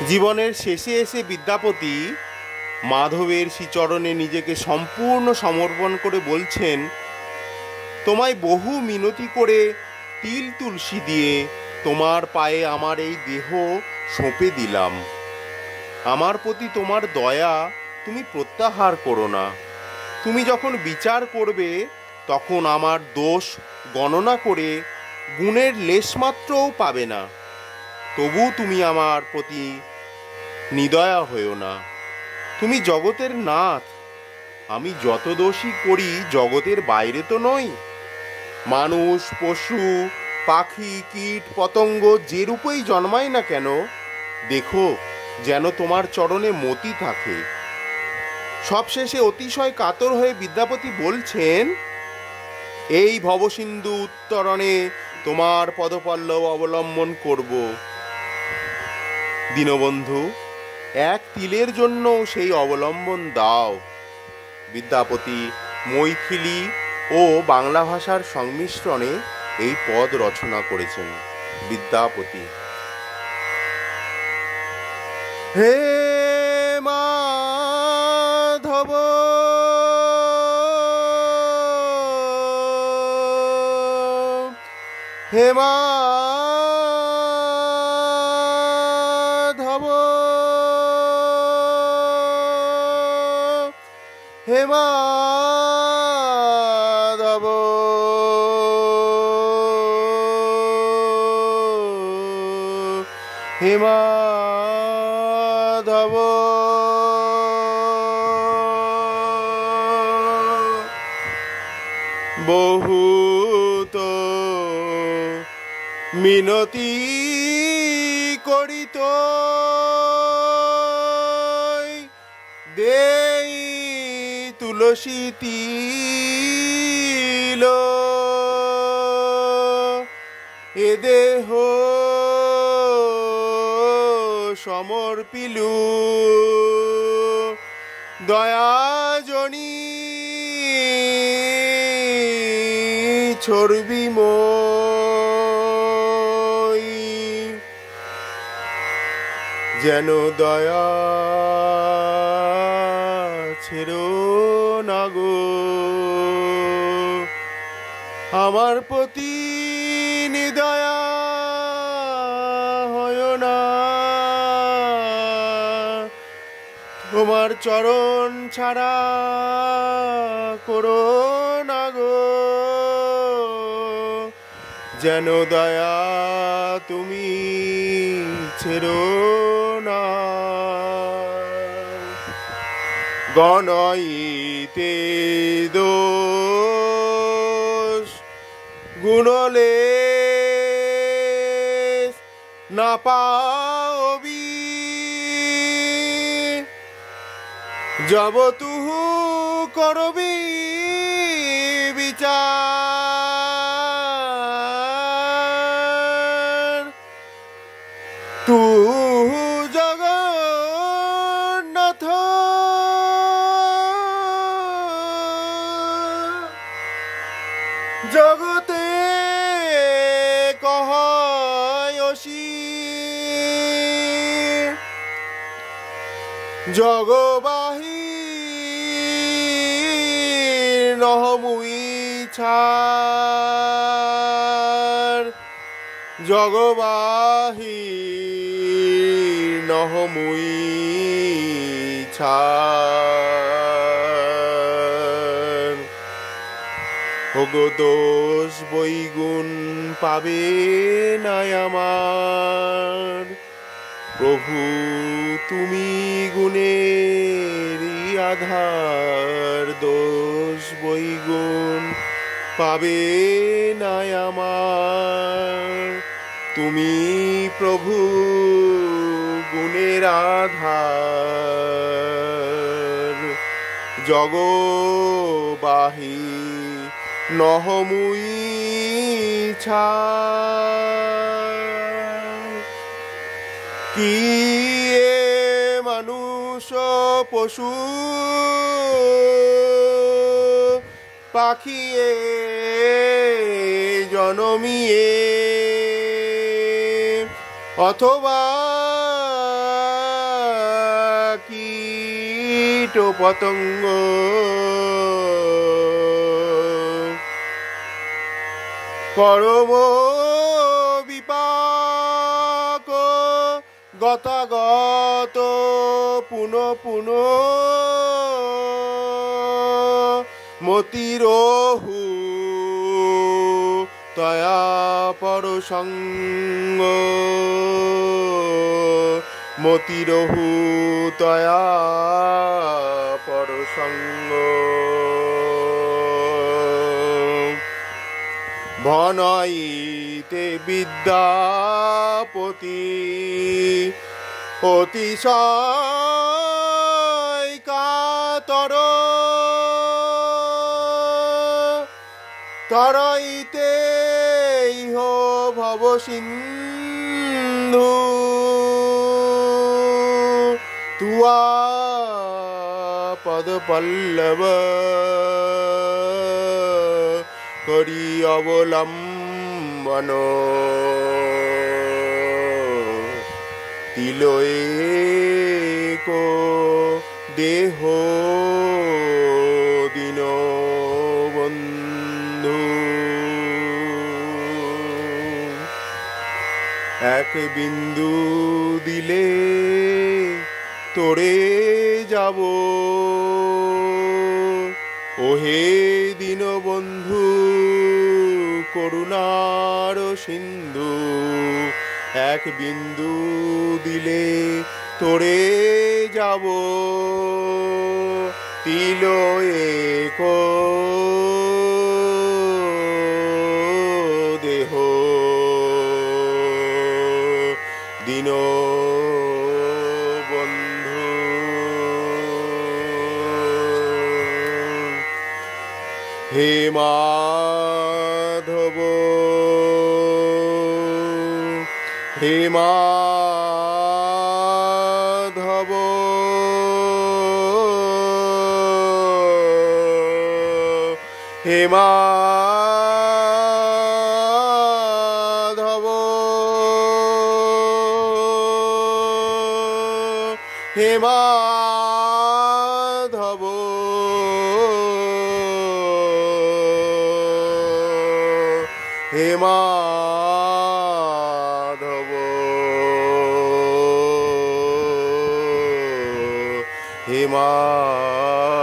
জীবনের শেষে এসে বিদ্যাপতি মাধবের শ্রীচরণে নিজেকে সম্পূর্ণ সমর্পণ করে বলছেন, তোমায় বহু মিনতি করে তিল তুলসী দিয়ে তোমার পায়ে আমার এই দেহ সঁপে দিলাম। আমার প্রতি তোমার দয়া তুমি প্রত্যাহার করো না। তুমি যখন বিচার করবে তখন আমার দোষ গণনা করে গুণের লেশমাত্রও পাবে না। তবু তুমি আমার প্রতি নিদয়া হয়েও না। তুমি জগতের নাথ। আমি যত দোষই করি জগতের বাইরে তো নই। মানুষ, পশু, পাখি, কীট, পতঙ্গ যে রূপেই জন্মায় না কেন, দেখো যেন তোমার চরণে মতি থাকে। সবশেষে অতিশয় কাতর হয়ে বিদ্যাপতি বলছেন, এই ভবসিন্ধু উত্তরণে তোমার পদপল্লব অবলম্বন করব। দীনবন্ধু, এক তিলের জন্য সেই অবলম্বন দাও। বিদ্যাপতি মৈথিলি ও বাংলা ভাষার সংমিশ্রণে এই পদ রচনা করেছেন। বিদ্যাপতি। হে মাধব, হে মাধব, হে মাধব, হে মাধব। বহুত মিনতি করিত দেই তুলসী তিল, এ দেহ সমর্পিলু দয়াজনী ছড়বি মই, যেন দয়া ছেড়ো না গো আমার প্রতি নিদয়া হয় না। তোমার চরণ ছাড়া করো না গো, যেন দয়া তুমি ছেড়ো না। গণইতে দোষ গুণলেশ না পাবি, যাব তুহু করবি বিচার। তুহু জগন্নাথ, জগতে কহয়সি, জগবাহী নহমুই ছাড়, জগবাহী নহমুই ছাড়। ওগো দোষ বৈগুণ পাবে নাই আমার, প্রভু তুমি গুণেরই আধার। দোষ বৈগুণ পাবে নাই আমার, তুমি প্রভু গুণের আধার। জগবাহী নহমুই ছাড়। কি এ মানুষ পশু পাখিয়ে জনমিয়ে, অথবা কীট পতঙ্গ পরম বিপাক গতাগত পুন পুন মতিরহু তয়া পরসঙ্গ মতিরহু তয়া পরসঙ্গ ভনয়িতে বিদ্যাপতি অতিশয় কাতর তরইতে ইহ ভব সিন্ধু তুয়া পদ পল্লব করি অবলম্বন তিলয়েক দেহ দিন বন্ধু এক বিন্দু দিলে তোরে যাব ওহে দীনবন্ধু করুণার সিন্ধু এক বিন্দু দিলে তোরে যাব তিলয়েক দেহ দীন বন্ধু হে মাধব হে মাধব হে মাধব হে মাধব হে মাধব হে মাধব